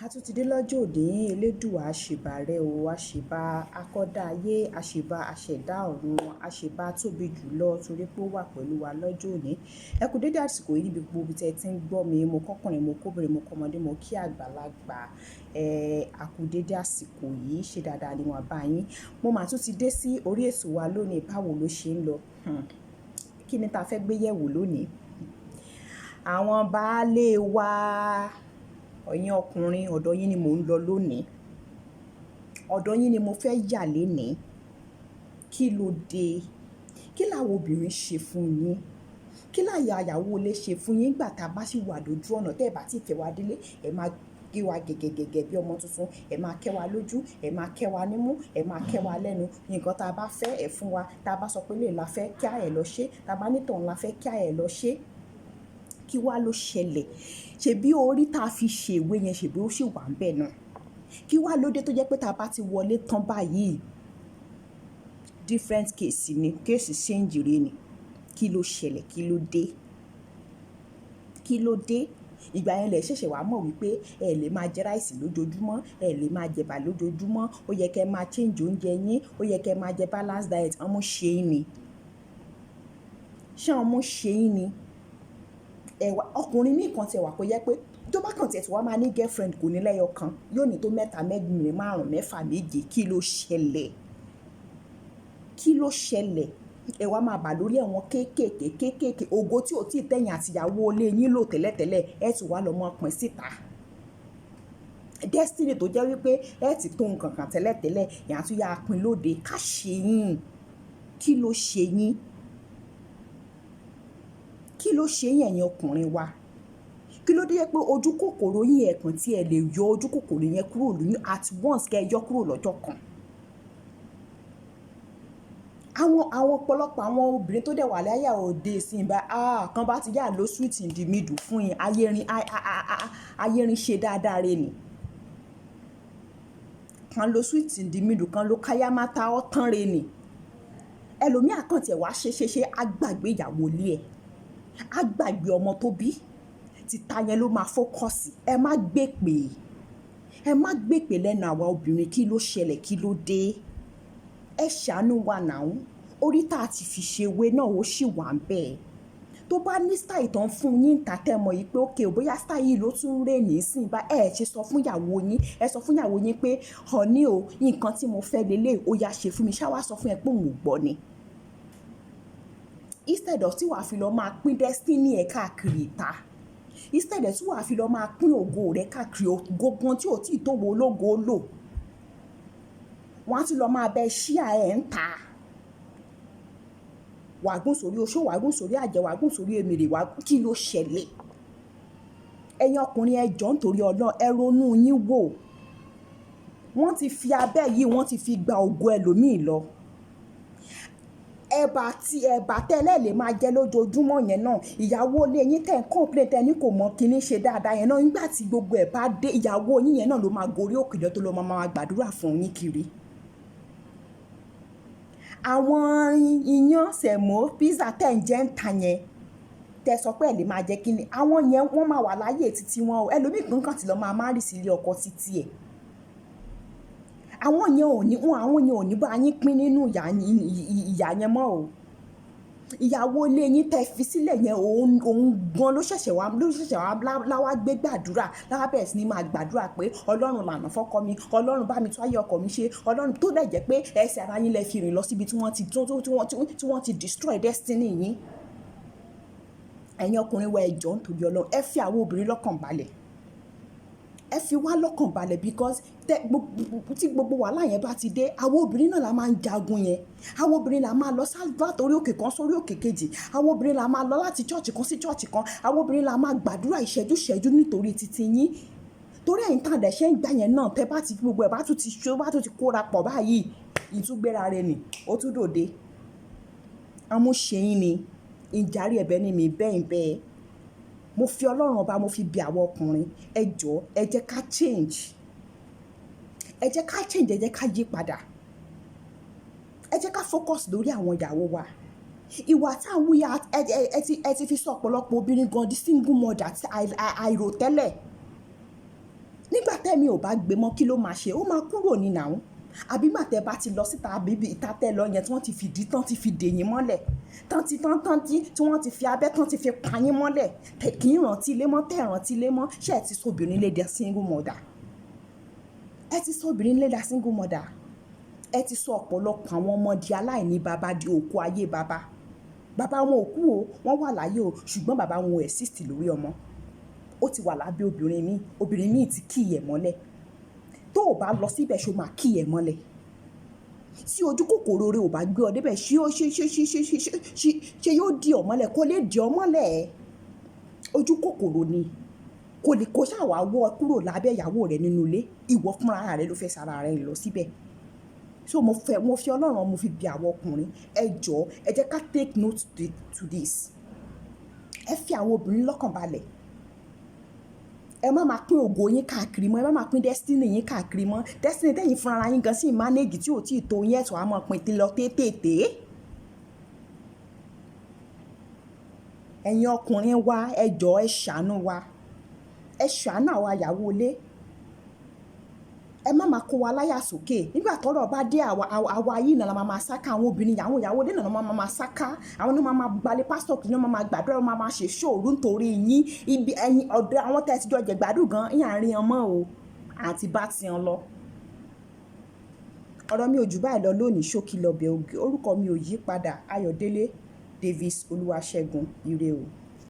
A tún ti dé lọ́jọ́ òní, elédùà àṣìbà rẹ o, àṣìbà akọ́dá ayé, àṣìbà àṣẹ̀dá ọ̀run, àṣìbà tóbi jùlọ torí pé ó wà pẹ̀lú wa lọ́jọ́ òní. Ẹ kú dédé àsìkò yìí níbi gbogbo ibi tí ẹ ti ń gbọ́ mi, mo kọ́kùnrin, mo kóbìnrin, mo kọ́mọdé, mo kí àgbàlagbà. A kú dédé àsìkò yìí, ṣe dáadáa ni wọ́n bá yín. Mo mà tún ti dé sí orí ètò wa lónìí, báwo ló ṣe ń lọ? Kí ni ta fẹ́ gbé yẹ̀wò lónìí? Àwọn baálé wa, ẹ̀yin ọkùnrin, ọ̀dọ̀ yín ni mò ń lọ lónìí. Ọ̀dọ̀ yín ni mo fẹ́ yà lénìí. Kí ló dé? Kí làwọn obìnrin ṣe fún yín? Kí láya àyàwó ilé ṣe fún yín nígbà tá a bá sì wà lójú ọ̀nà tẹ́ ẹ bá ti fẹ́ wa délé, ẹ máa gé wa gẹ̀gẹ̀gẹ̀gẹ̀ bí ọmọ tuntun, ẹ máa kẹ́ wa lójú, ẹ máa kẹ́ wa nímú, ẹ máa kẹ́ wa lẹ́nu. Nǹkan tá a bá fẹ́ ẹ fún wa, tá a bá sọ pé lè la fẹ́ kí a ẹ̀ lọ ṣe, tá a bá ní tọ̀hún la fẹ́ kí a ẹ̀ lọ ṣe. Kí wá ló ṣẹlẹ̀? Ṣebí orí tá a fi ṣèwé yẹn ṣèbí ó sì wà ń bẹ̀ náà. Kí wá ló dé tó jẹ́ pé tá a bá ti wọlé tán báyìí, different case ni, case change rè ni. Kí ló ṣẹlẹ̀? Kí ló dé? Kí ló dé? Ìgbà yẹn lẹ ṣẹ̀ṣẹ̀ wá mọ̀ wípé ẹ lè máa jẹ ráìsì lójoojúmọ́, ẹ lè máa jẹ̀bà lójoojúmọ́, ó yẹ kẹ́ máa change oúnjẹ yín, ó yẹ kẹ́ máa jẹ balance diet. Ọmọ ṣe yín ni. Ṣé ọmọ ṣe yín ni? Ọkùnrin míì kan tiẹ̀ wà kó yẹ pé tó bá kàn tiẹ̀ tí wọ́n máa ní girlfriend kò ní lẹ́yọ kan, yóò ní tó mẹ́ta, mẹ́rin, márùn-ún, mẹ́fà, méje. Kí ló ṣẹlẹ̀? Kí ló ṣẹlẹ̀? Ẹ wá máa bà lórí ẹ̀wọ̀n kéékèèké ògo tí ò tí ì tẹ̀yìn àtìyàwó ilé yín lò tẹ́lẹ̀tẹ́lẹ̀ ẹ tún wá lọ mọ́ pín síta. Destiny tó jẹ́ wípé ẹ ti tó nǹkan kan tẹ́lẹ̀tẹ́lẹ̀ ìyá tún yá pín lóde ká ṣe yín. Kí ló ṣe yín? Kí ló ṣe yín ẹ̀yin ọkùnrin wa? Kí ló dé pé ojú kòkòrò yín ẹ̀kan tí ẹ lè yọ ojú kòkòrò yẹn kúrò lóyún at once kẹ́ ẹ yọ kúrò lọ́jọ́ kan? Àwọn ọ̀pọ̀lọpọ̀ àwọn obìnrin tó dẹ̀ wà láyà òde ìsìn bá kan bá ti yà ló sweet in the middle fún yín ayérin ṣe dáadáa rẹ ni. Kan ló sweet in the middle, kan ló káyámátá ọ̀tán rẹ ni. Ẹlòmíà kan tiẹ̀ wá ṣe àgbàgbé ìyàwó ilé ẹ̀, àgbàgbé ọmọ tó bí, títa yẹn ló máa fókọ̀sì. Ẹ má gbèpè lẹ́nu àwa obìnrin. Kí ló ṣẹlẹ̀? Kí ló dé? Ẹ ṣàánú wa náà. Orí tá a ti fi ṣe wé náà ó sì wà ń bẹ̀. Tó bá ní style tán fún yín tàtẹ́ mọ̀ yìí pé okay bóyá style yìí ló tún rè ní sìn bá ṣe sọ fún ìyàwó yín. Ẹ sọ fún ìyàwó yín pé honey o, nǹkan tí mo fẹ́ lélẹ̀ ó yá ṣe fún mi. Ṣá wá sọ fún ẹ pé òun ò gbọ́ ni. Instead of tí wàá fi lọ máa pín destiny ẹ̀ káàkiri ìta. Instead tí wàá fi lọ máa pín ògo rẹ̀ káàkiri ògo gan tí ò tí ì tó wo ológo lò. Wọ́n á ti lọ máa bẹ ṣíà ẹ̀ ń ta. Wàgùn sórí oṣó, wàgùn sórí àjẹ́, wàgùn sórí èmèrè, kí ló ṣẹlẹ̀? Ẹ̀yin ọkùnrin ẹ jọ̀ọ́ nítorí Ọlọ́run ẹ ronú yín wò. Wọ́n ti fi abẹ́ yìí wọ́n ti fi gba ògo ẹlòmíì lọ. Ẹ̀bà tẹ́lẹ̀ lè máa jẹ lójoojúmọ́ yẹn náà. Ìyàwó ilé yín tẹ̀ ń complain tẹ́ ní kò mọ kíní ṣe dáadáa yẹn náà. Nígbà tí gbogbo ẹ̀ bá dé, ìyàwó yín yẹn náà ló máa gorí òkè lọ tó lọ máa gbàdúrà fún yín kiri. Àwọn iyán, sẹ̀mó, pizza tẹ̀ ń jẹ ń ta yẹn tẹ́ sọ pé ẹ lè máa jẹ kíni. Àwọn yẹn wọ́n máa wà láyé títí wọn o. Ẹlòmíì kan ti lọ máa marry sí ilé ọkọ títí ẹ̀. Àwọn yẹn ò ní bá yín pín nínú ìyà yẹn mọ́ o. Ìyàwó ilé yín tẹ́ fi sílẹ̀ yẹn òun gan ló ṣẹ̀ṣẹ̀ wá láwá gbé gbàdúrà láwá bẹ̀rẹ̀ sí ní máa gbàdúrà pé Ọlọ́run lànà fọ́kọ mi, Ọlọ́run bá mi tó ayé ọkọ mi ṣe, Ọlọ́run tó dẹ̀ jẹ́ pé ẹsẹ̀ ara yín lẹ fi rìn lọ síbi tí wọ́n ti destroy destiny yín. Ẹ̀yin ọkùnrin wa ẹ jọ̀ọ́ nítorí Ọlọ́run ẹ fi àwọn obìnrin lọ́kàn balẹ̀. Ẹ fi wá lọ́kàn balẹ̀ because tí gbogbo wàhálà yẹn bá ti dé, àwọn obìnrin náà la máa ń jagun yẹn. Àwọn obìnrin la máa lọ látorí òkè kan sórí òkè kejì. Àwọn obìnrin la máa lọ láti church kan sí church kan. Àwọn obìnrin la máa gbàdúrà ìṣẹ́jú nítorí titi yín. Torí ẹ̀yin tàn dẹ̀ ṣe ń gbà yẹn náà tẹ́ bá ti gbogbo ẹ̀ bá tún ti kóra pọ̀ báyìí, ìtúgbéra rẹ̀ ni ó tún dòde. Ọmọ ṣe yín ni. Ìjàre ẹ̀bẹ̀ ni mi bẹ́ẹ̀. Mo fi Ọlọ́run ọba mo fi bí àwọn ọkùnrin. Ẹ jọ̀ọ́ ẹ jẹ́ ká change. Ẹ jẹ́ ká yí padà. Ẹ jẹ́ ká focus lórí àwọn ìyàwó wa. Ìwà táwọn wúyà ẹ ti fi sọ ọ̀pọ̀lọpọ̀ obìnrin gan di single mother àìròtẹ́lẹ̀. nígbà tẹ́mi ò bá gbé mọ́ kí ló máa ṣe? Ó máa kúrò ní nàún. Àbí gbà tẹ́ bá ti lọ síta àbí ìta tẹ́ lọ yẹn tí wọ́n ti fìdí tán ti fi dè yín mọ́lẹ̀ tí wọ́n ti fi abẹ́ tán ti fi pa yín mọ́lẹ̀ tẹ̀ kí ń rántí ilé mọ́ tẹ̀ rántí ilé mọ́ ṣé ẹ ti sọ obìnrin lé dá single mother? Ẹ ti sọ obìnrin lé dá single mother. Ẹ ti sọ ọ̀pọ̀lọpọ̀ àwọn ọmọdé aláìní bàbá di òkú ayé bàbá. Bàbá wọn ò kú o, wọ́n wà láyé o, ṣùgbọ́n bàbá wọn ò exist lórí ọmọ. Ó ti wà lábẹ́ obìnrin míì ti kí ẹ̀ mọ́lẹ̀. Tó o bá lọ síbẹ̀ ṣo máa kí ẹ̀ mọ́lẹ̀. Tí ojú kòkòrò rẹ ò bá gbé ọ débẹ̀ ṣé yóò di ọ mọ́lẹ̀? Kò lè di ọ mọ́lẹ̀. Ojú kòkòrò ni. Kò ṣáà wá wọ́ kúrò lábẹ́ ìyàwó rẹ nínú ilé. Ìwọ fúnra rẹ ló fẹ́ sára rẹ lọ síbẹ̀. So mo fi Ọlọ́run mo fi bi àwọn ọkùnrin ẹ jọ̀ọ́ ẹ jẹ́ ká take note to this. Ẹ fi àwọn obìnrin lọ́kàn balẹ̀. Ẹ má máa pín ògo yín káàkiri mọ́, ẹ má máa pín destiny yín káàkiri mọ́. Destiny tẹ́yìn fúnra yín gan sí manage tí ò tí ì tó yín ẹ̀tọ́ á máa pín tí lọ téèté. Ẹ̀yin ọkùnrin wa ẹ jọ̀ọ́ ẹ ṣàánú wa. Ẹ ṣàánú àwa ìyàwó ilé. Ẹ má máa kó wa láyà sókè. Nígbà tọ́rọ̀ bá dé àwa yìí náà la máa sáká àwọn obìnrin àwọn ìyàwó ilé náà máa sáká. Àwọn náà máa gbalẹ̀ pásítọ̀ kí wọ́n máa gbàdúrà wọ́n máa ṣe ṣòru nítorí yín. Ibi ẹ̀yin ọ̀dọ̀ àwọn tẹ́ ti jọ jẹ gbádùn gan yín àárín ọmọ o àti bá ti hàn lọ. Ọ̀rọ̀ mi ò jù báyìí lọ lónìí ṣókí lọ́bẹ̀ oge. Orúkọ mi ò yí padà. Ayọ̀délé Davis Olúwaṣẹ́gun. Ire o.